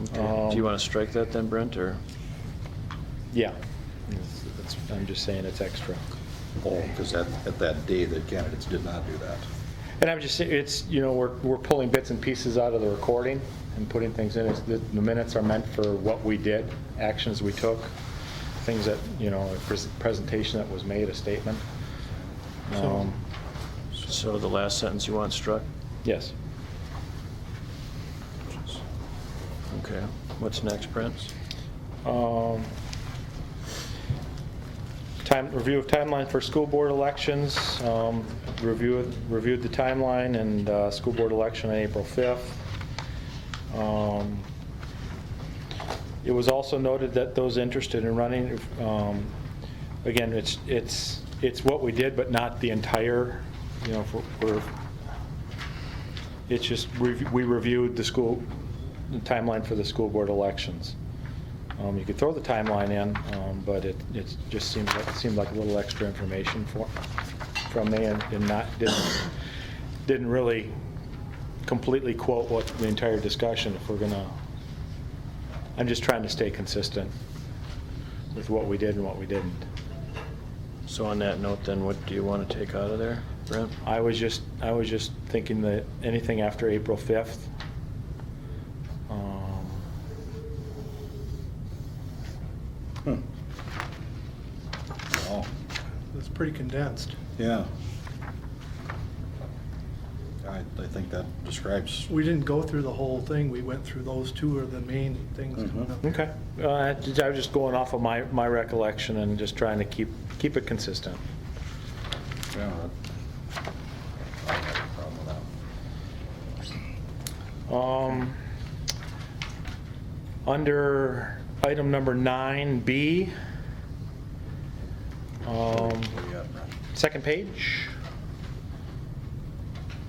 Okay. Do you want to strike that then, Brent, or? Yeah. I'm just saying it's extra. Oh, because at that day, the candidates did not do that. And I'm just saying, it's, we're pulling bits and pieces out of the recording and putting things in. The minutes are meant for what we did, actions we took, things that, a presentation that was made, a statement. So the last sentence you want struck? Yes. Okay. What's next, Brent? Review of timeline for school board elections. Reviewed the timeline and school board election on April 5th. It was also noted that those interested in running, again, it's what we did, but not the entire. It's just we reviewed the timeline for the school board elections. You could throw the timeline in, but it just seemed like a little extra information from me, and didn't really completely quote what the entire discussion. If we're gonna, I'm just trying to stay consistent with what we did and what we didn't. So on that note, then, what do you want to take out of there, Brent? I was just thinking that anything after April 5th. Wow. It's pretty condensed. Yeah. I think that describes. We didn't go through the whole thing. We went through those two are the main things. Okay. I was just going off of my recollection and just trying to keep it consistent. Yeah. I don't have a problem with that. Under item number 9B, What do you got, Brent? second page,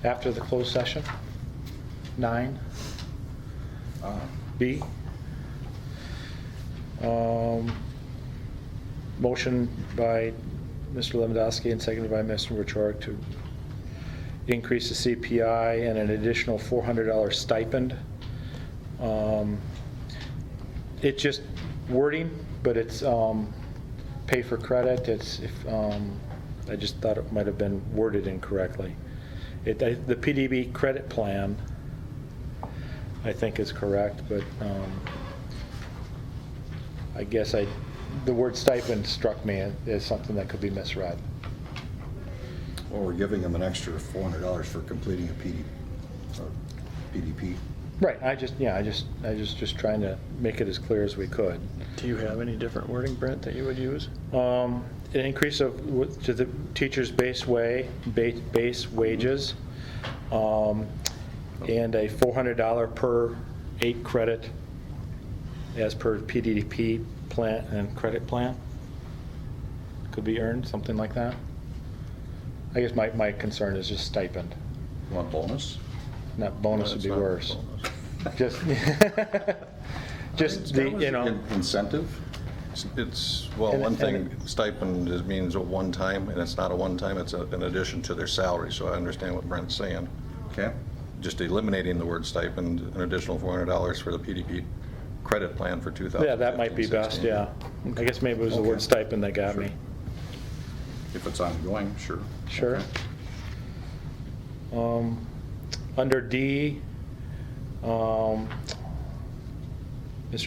after the closed session, 9B. Motion by Mr. Lewandowski and seconded by Mr. Wojcik to increase the CPI and an additional $400 stipend. It's just wording, but it's pay for credit. I just thought it might have been worded incorrectly. The PDB credit plan, I think, is correct, but I guess the word stipend struck me as something that could be misread. Well, we're giving them an extra $400 for completing a PDP. Right. I just trying to make it as clear as we could. Do you have any different wording, Brent, that you would use? An increase to the teacher's base wages, and a $400 per 8 credit as per PDP plan and credit plan could be earned, something like that. I guess my concern is just stipend. You want bonus? Not bonus No, would be it's not worse. bonus. Just Incentive? Well, And- one thing, and- stipend means a one-time, and it's not a one-time, it's in addition to their salary, so I understand what Brent's saying. Okay. Just eliminating the word stipend, an additional $400 for the PDP credit plan for 2015. Yeah, that might be best, yeah. I guess maybe it was the Okay. word stipend that got Sure. me. If it's ongoing, sure. Sure. Okay. Under D, Mr.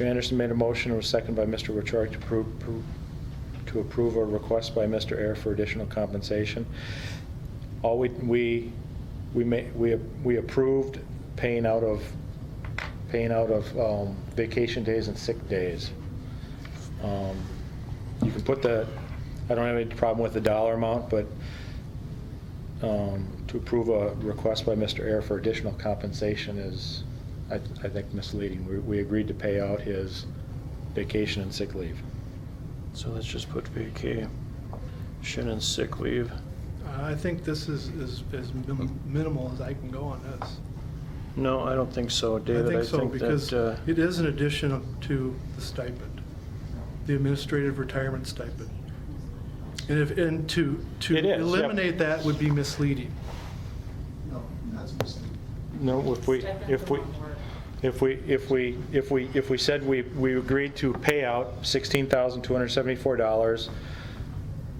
Anderson made a motion and was seconded by Mr. Wojcik to approve a request by Mr. Ayer for additional compensation. All we approved paying out of vacation days and sick days. You can put I don't have any problem with the dollar amount, but to approve a request by Mr. Ayer for additional compensation is, I think, misleading. We agreed to pay out his vacation and sick leave. So let's just put vacation and sick leave. I think this is as minimal as I can go on this. No, I don't think so, David. I think so, because that, it is an addition to the stipend, the administrative retirement stipend. And to It is, yep. eliminate that would be misleading. No, if we If we said we agreed to pay out $16,274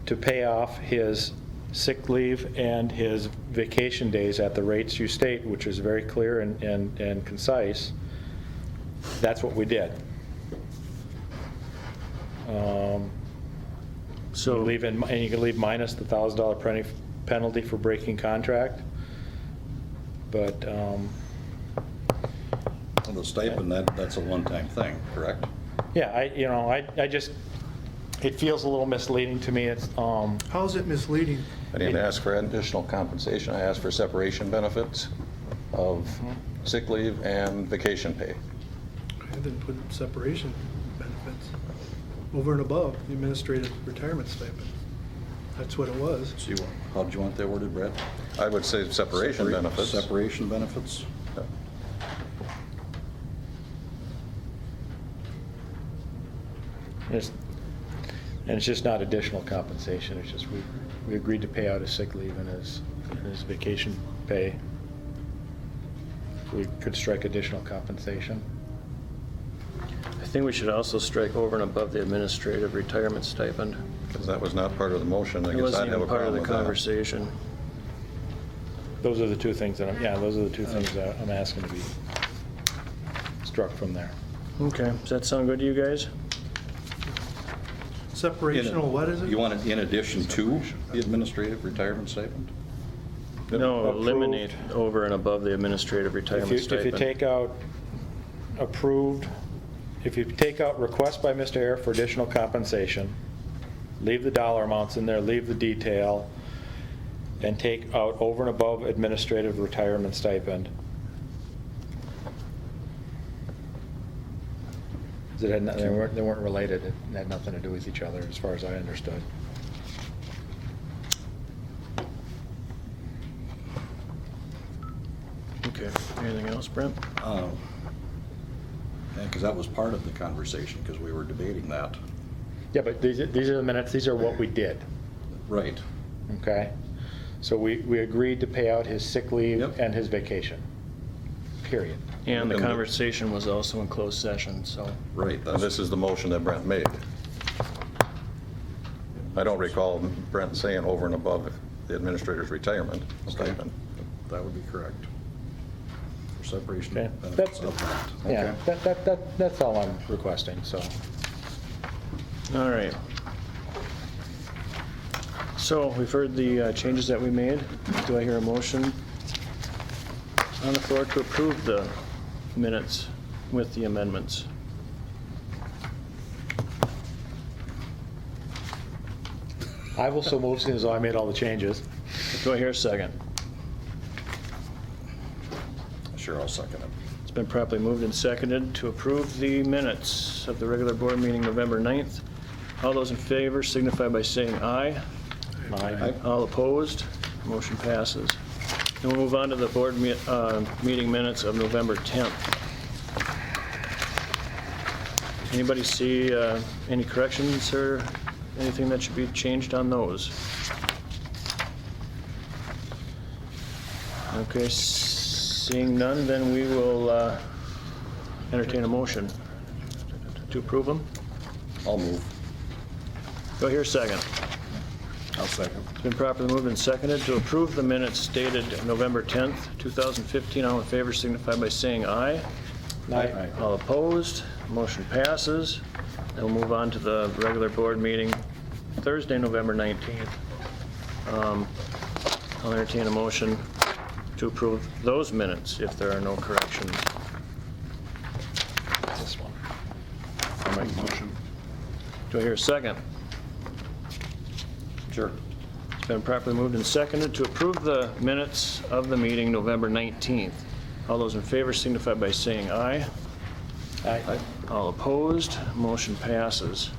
to pay off his sick leave and his vacation days at the rates you state, which is very clear and concise, that's what we did. So leave in, and you can leave minus the $1,000 penalty for breaking contract, but Well, the stipend, that's a one-time thing, correct? yeah, I just, it feels a little misleading to me. It's How's it misleading? I didn't ask for additional compensation, I asked for separation benefits of sick leave and vacation pay. I didn't put separation benefits over and above the administrative retirement stipend. That's what it was. So how'd you want that worded, Brett? I would say separation benefits. Separation benefits? it's just not additional compensation. It's just we agreed to pay out his sick leave and his vacation pay. We could strike additional compensation. I think we should also strike over and above the administrative retirement stipend. Because that was not part of the motion, I It guess wasn't I'd have a even part of problem the with that. conversation. Those are the two things that those are the two things that I'm asking to be struck from there. Okay, does that sound good to you guys? Separational, what is it? You want it in addition to the administrative retirement stipend? No, Approved. eliminate over and above the administrative retirement If you stipend. take out approved, if you take out request by Mr. Air for additional compensation, leave the dollar amounts in there, leave the detail, and take out over and above administrative retirement stipend. They weren't related, it had nothing to do with each other as far as I understood. Okay, anything else, Brent? Because that was part of the conversation, because we were debating that. Yeah, but these are the minutes, these are what we did, Right. okay? So we agreed to pay out his sick leave Yep. and his vacation, period. And the And the- conversation was also in closed session, so. Right. And this is the motion that Brent made. I don't recall Brent saying over and above the administrator's retirement stipend. That would be correct. For separation Okay. benefits of that. Yeah, Okay. that's all I'm requesting, so. All right. So we've heard the changes that we made. Do I hear a motion on the floor to approve the minutes with the amendments? I will so move, seeing as though I made all the changes. Do I hear a second? Sure, I'll second it. It's been properly moved and seconded to approve the minutes of the regular board meeting November 9th. All those in favor signify by saying aye. Aye. All opposed, motion passes. And we'll move on to the board meeting minutes of November 10th. Anybody see any corrections or anything that should be changed on those? Okay, seeing none, then we will entertain a motion to approve them. I'll move. Do I hear a second? I'll second. It's been properly moved and seconded to approve the minutes dated November 10th, 2015. All in favor signify by saying aye. Aye. All opposed, motion passes. And we'll move on to the regular board meeting Thursday, November 19th. I'll entertain a motion to approve those minutes if there are no corrections. This one. I'll make a motion. Do I hear a second? Sure. It's been properly moved and seconded to approve the minutes of the meeting November 19th. All those in favor signify by saying aye. Aye. All opposed, motion passes.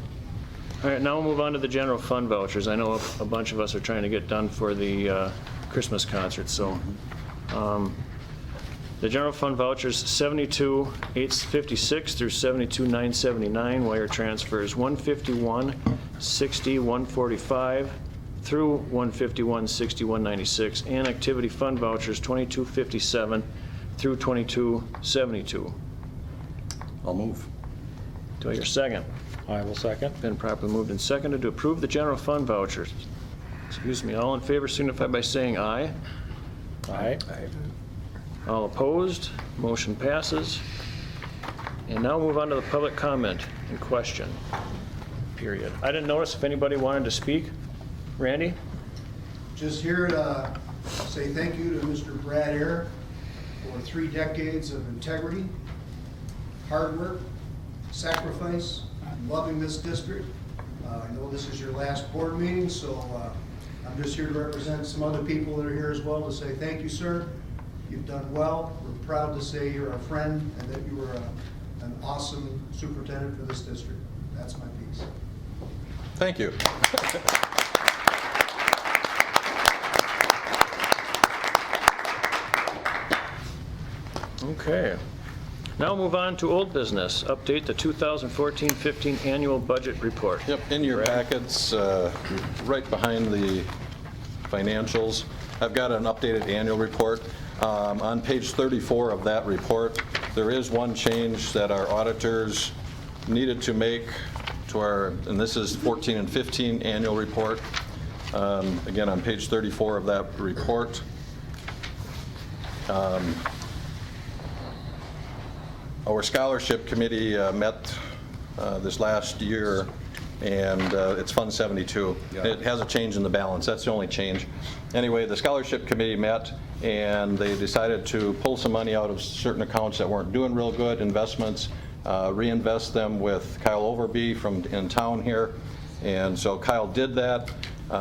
All right, now we'll move on to the general fund vouchers. I know a bunch of us are trying to get done for the Christmas concert, so. The general fund vouchers, 72,856 through 72,979. Wire transfers, 151,60, 145 through 151,60, 196. And activity fund vouchers, 2257 through 2272. I'll move. Do I hear a second? I will second. Been properly moved and seconded to approve the general fund vouchers. Excuse me, all in favor signify by saying aye. Aye. All opposed, motion passes. And now move on to the public comment and question period. I didn't notice if anybody wanted to speak. Randy? Just here to say thank you to Mr. Brad Air for 3 decades of integrity, hard work, sacrifice, loving this district. I know this is your last board meeting, so I'm just here to represent some other people that are here as well to say thank you, sir. You've done well. We're proud to say you're a friend and that you were an awesome superintendent for this district. That's my piece. Thank you. Okay. Now move on to old business. Update the 2014-15 annual budget report. Yep, in your Brad? packets, right behind the financials, I've got an updated annual report. On page 34 of that report, there is one change that our auditors needed to make to our, and this is 14 and 15 annual report. Again, on page 34 of that report. Our scholarship committee met this last year, and it's Fund 72. Yeah. It has a change in the balance. That's the only change. Anyway, the scholarship committee met, and they decided to pull some money out of certain accounts that weren't doing real good, investments, reinvest them with Kyle Overby from in town here. And so Kyle did that.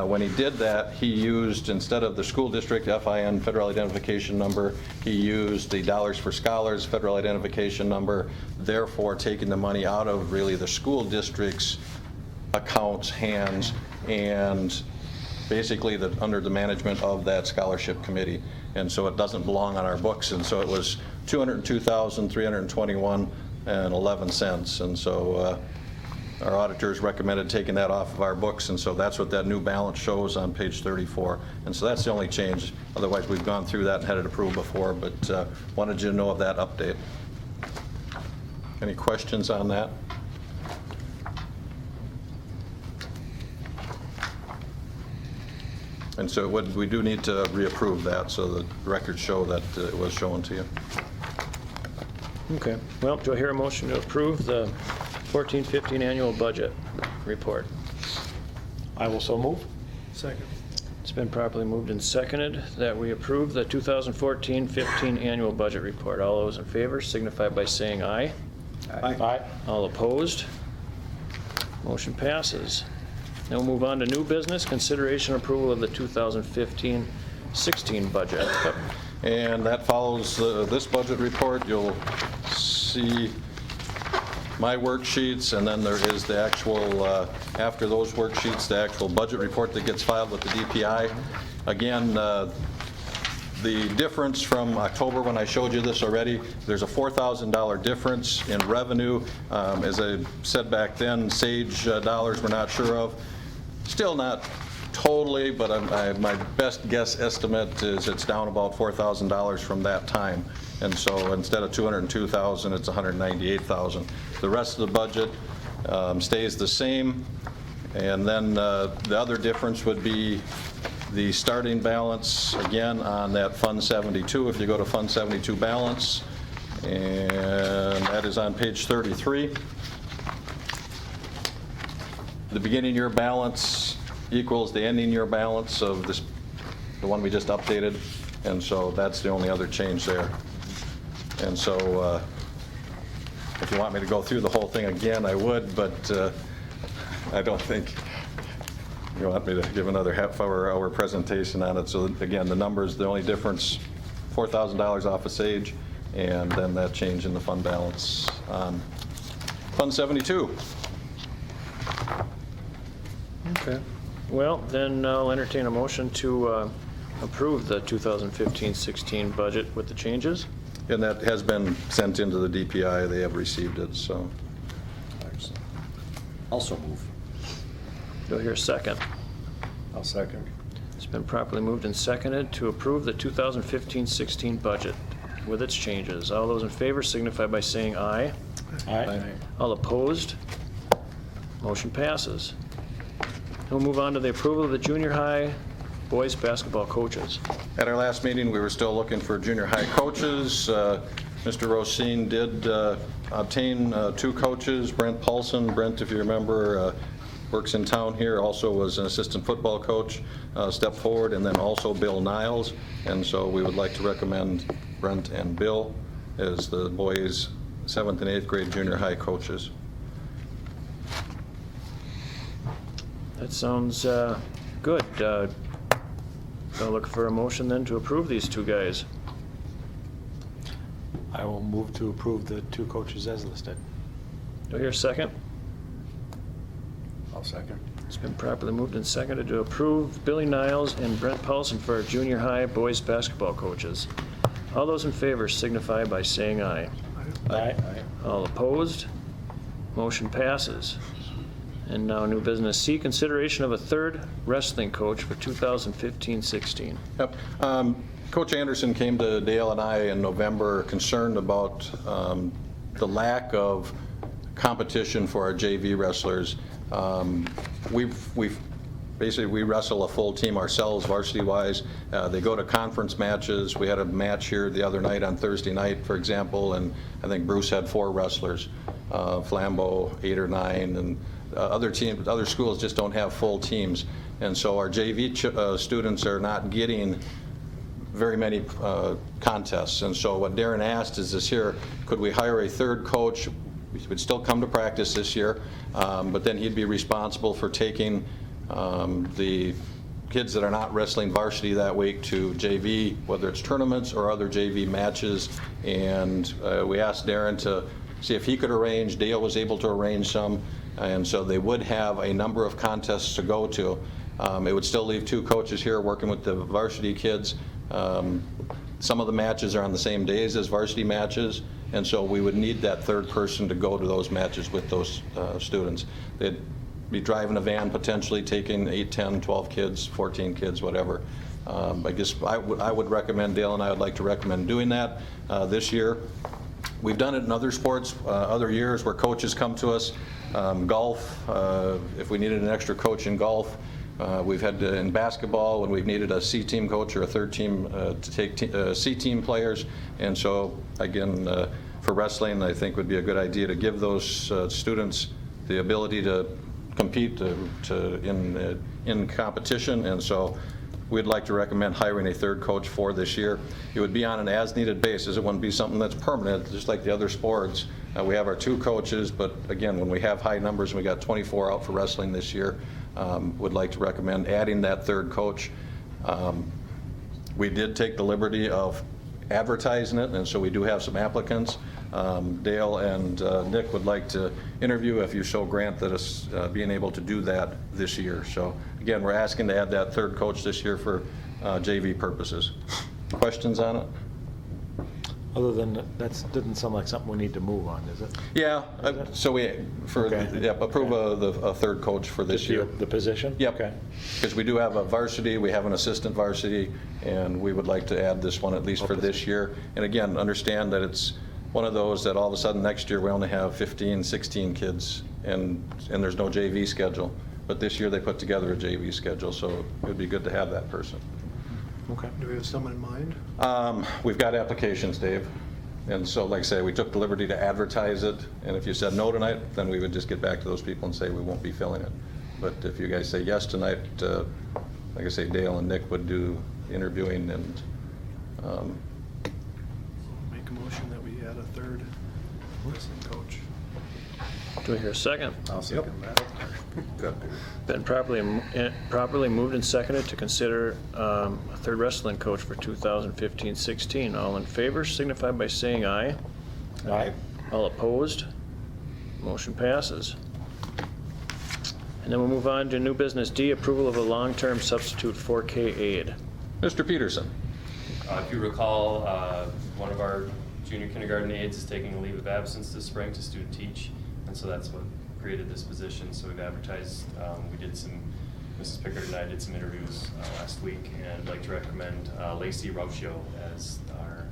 When he did that, he used, instead of the school district FIN federal identification number, he used the Dollars for Scholars federal identification number, therefore taking the money out of really the school district's accounts, hands, and basically under the management of that scholarship committee. And so it doesn't belong on our books, and so it was $202,321.11. And so our auditors recommended taking that off of our books, and so that's what that new balance shows on page 34. And so that's the only change. Otherwise, we've gone through that and had it approved before, but wanted you to know of that update. Any questions on that? And so we do need to reapprove that, so the records show that it was shown to you. Okay. Well, do I hear a motion to approve the 14-15 annual budget report? I will so move. Second. It's been properly moved and seconded that we approve the 2014-15 annual budget report. All those in favor signify by saying aye. Aye. All opposed? Motion passes. Now we'll move on to new business, consideration approval of the 2015-16 budget. And that follows this budget report. You'll see my worksheets, and then there is the actual, after those worksheets, the actual budget report that gets filed with the DPI. Again, the difference from October, when I showed you this already, there's a $4,000 difference in revenue. As I said back then, SAGE dollars we're not sure of. Still not totally, but my best guess estimate is it's down about $4,000 from that time. And so instead of $202,000, it's $198,000. The rest of the budget stays the same. And then the other difference would be the starting balance, again, on that Fund 72. If you go to Fund 72 balance, and that is on page 33. The beginning year balance equals the ending year balance of this, the one we just updated, and so that's the only other change there. And so if you want me to go through the whole thing again, I would, but I don't think you want me to give another half-hour presentation on it. So again, the numbers, the only difference, $4,000 off of SAGE, and then that change in the fund balance on Fund 72. Okay. Well, then I'll entertain a motion to approve the 2015-16 budget with the changes. And that has been sent into the DPI. They have received it, so. Also move. Do I hear a second? I'll second. It's been properly moved and seconded to approve the 2015-16 budget with its changes. All those in favor signify by saying aye. Aye. All opposed? Motion passes. We'll move on to the approval of the junior high boys basketball coaches. At our last meeting, we were still looking for junior high coaches. Mr. Rosine did obtain 2 coaches. Brent Paulson, Brent, if you remember, works in town here, also was an assistant football coach, stepped forward, and then also Bill Niles. And so we would like to recommend Brent and Bill as the boys' 7th and 8th grade junior high coaches. That sounds good. I'll look for a motion then to approve these 2 guys. I will move to approve the 2 coaches as listed. Do I hear a second? I'll second. It's been properly moved and seconded to approve Billy Niles and Brent Paulson for our junior high boys basketball coaches. All those in favor signify by saying aye. Aye. All opposed? Motion passes. And now new business C, consideration of a 3rd wrestling coach for 2015-16. Yep. Coach Anderson came to Dale and I in November concerned about the lack of competition for our JV wrestlers. We've basically, we wrestle a full team ourselves, varsity-wise. They go to conference matches. We had a match here the other night on Thursday night, for example, and I think Bruce had 4 wrestlers, Flambeau 8 or 9, and other schools just don't have full teams. And so our JV students are not getting very many contests. And so what Darren asked is this year, could we hire a 3rd coach? He would still come to practice this year, but then he'd be responsible for taking the kids that are not wrestling varsity that week to JV, whether it's tournaments or other JV matches. And we asked Darren to see if he could arrange. Dale was able to arrange some, and so they would have a number of contests to go to. It would still leave 2 coaches here working with the varsity kids. Some of the matches are on the same days as varsity matches, and so we would need that 3rd person to go to those matches with those students. They'd be driving a van, potentially taking 8, 10, 12 kids, 14 kids, whatever. I guess I would recommend, Dale and I would like to recommend doing that this year. We've done it in other sports, other years where coaches come to us. Golf, if we needed an extra coach in golf. We've had in basketball when we've needed a C-team coach or a 3rd team to take C-team players. And so, again, for wrestling, I think would be a good idea to give those students the ability to compete in competition. And so we'd like to recommend hiring a 3rd coach for this year. It would be on an as-needed basis. It wouldn't be something that's permanent, just like the other sports. We have our 2 coaches, but again, when we have high numbers, and we got 24 out for wrestling this year, would like to recommend adding that 3rd coach. We did take the liberty of advertising it, and so we do have some applicants. Dale and Nick would like to interview if you so grant that us being able to do that this year. So again, we're asking to add that 3rd coach this year for JV purposes. Questions on it? Other than that didn't sound like something we need to move on, is it? Yeah, so we, Okay. approve a 3rd coach for this Just year. the position? Yep. Okay. Because we do have a varsity, we have an assistant varsity, and we would like to add this one at least for this year. And again, understand that it's one of those that all of a sudden next year we only have 15, 16 kids, and there's no JV schedule. But this year they put together a JV schedule, so it would be good to have that person. Okay. Do we have someone in mind? We've got applications, Dave. And so, like I say, we took the liberty to advertise it, and if you said no tonight, then we would just get back to those people and say we won't be filling it. But if you guys say yes tonight, like I say, Dale and Nick would do interviewing and Make a motion that we add a 3rd wrestling coach. Do I hear a second? I'll second that. Good. Been properly moved and seconded to consider a 3rd wrestling coach for 2015-16. All in favor signify by saying aye. Aye. All opposed? Motion passes. And then we'll move on to new business D, approval of a long-term substitute 4K aide. Mr. Peterson. If you recall, one of our junior kindergarten aides is taking a leave of absence this spring to student teach, and so that's what created this position. So we've advertised, Mrs. Pickard and I did some interviews last week, and I'd like to recommend Lacey Rauchio as our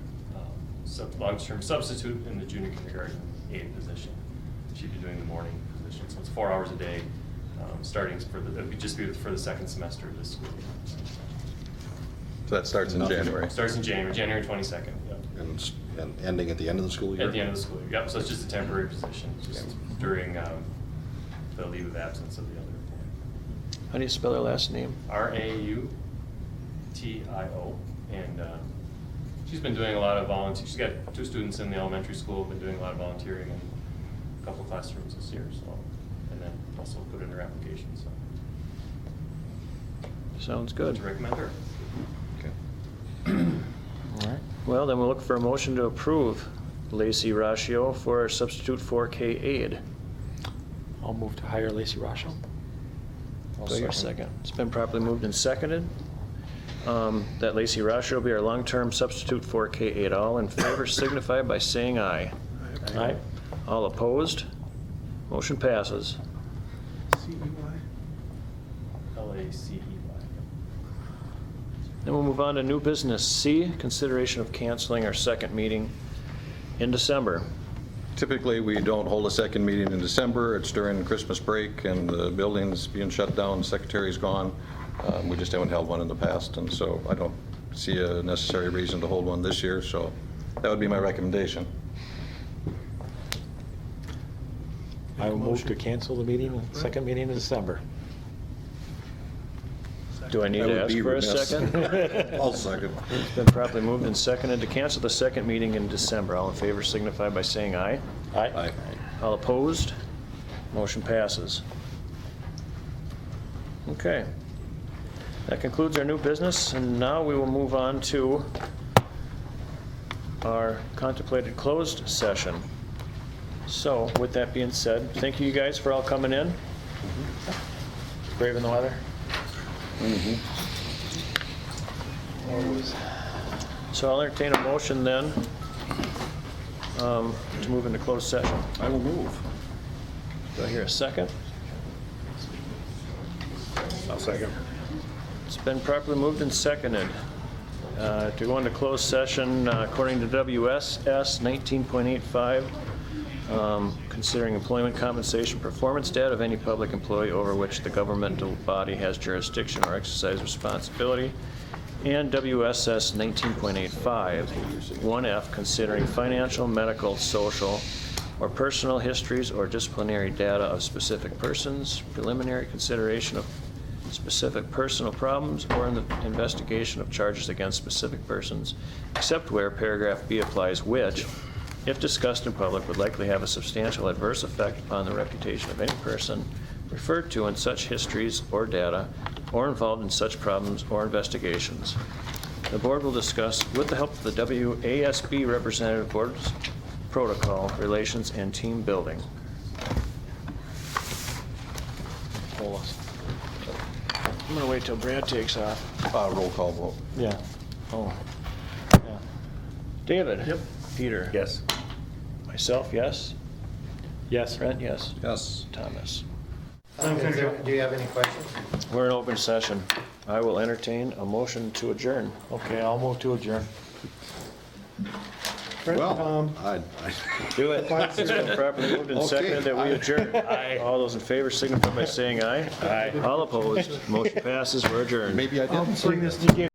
long-term substitute in the junior kindergarten aide position. She'd be doing the morning position, so it's 4 hours a day, starting for it'd be just for the second semester of this school year. So that starts in Nothing. January. Starts in January 22nd, yep. And ending at the end of the school year? At the end of the school year, yep, so it's just a temporary position, just during the leave of absence of the other employee. How do you spell her last name? Rautio, and she's been doing a lot of volunteer. She's got 2 students in the elementary school, been doing a lot of volunteering in a couple classrooms this year, so, and then also put in her application, so. Sounds good. To recommend her. All right. Well, then we'll look for a motion to approve Lacey Ratio for our substitute 4K aide. I'll move to hire Lacey Rochelle. Do I hear a second? It's been properly moved and seconded. That Lacey Ratio will be our long-term substitute 4K aide. All in favor signify by saying aye. Aye. All opposed? Motion passes. CEY? LACEY. Then we'll move on to new business C, consideration of canceling our second meeting in December. Typically, we don't hold a second meeting in December. It's during Christmas break and the building's being shut down, the secretary's gone. We just haven't held one in the past, and so I don't see a necessary reason to hold one this year, so that would be my recommendation. I will move to cancel the meeting, second meeting in December. Do I need I to would ask be for a remiss. second? I'll second. It's been properly moved and seconded to cancel the second meeting in December. All in favor signify by saying aye. Aye. All opposed? Motion passes. Okay. That concludes our new business, and now we will move on to our contemplated closed session. So, with that being said, thank you guys for all coming in. Braving the weather? So I'll entertain a motion then to move into closed session. I will move. Do I hear a second? I'll second. It's been properly moved and seconded to go into closed session according to WSS 19.85, considering employment compensation performance data of any public employee over which the governmental body has jurisdiction or exercise responsibility, and WSS 19.85, 1F, considering financial, medical, social, or personal histories or disciplinary data of specific persons, preliminary consideration of specific personal problems, or in the investigation of charges against specific persons, except where paragraph B applies, which, if discussed in public, would likely have a substantial adverse effect upon the reputation of any person referred to in such histories or data, or involved in such problems or investigations. The board will discuss, with the help of the WASB representative, board's protocol, relations, and team building. Hold us. I'm gonna wait till Brad takes off. Roll call vote. Yeah. Oh. Yeah. David? Yep. Peter? Yes. Myself, yes. Yes. Brent, yes. Yes. Thomas? Do you have any questions? We're in open session. I will entertain a motion to adjourn. Okay, I'll move to adjourn. Well, Do it. It's been properly moved and Okay. seconded that we adjourn. Aye. All those in favor signify by saying aye. Aye. All opposed, motion passes, we're adjourned. Maybe I did. I'll bring this to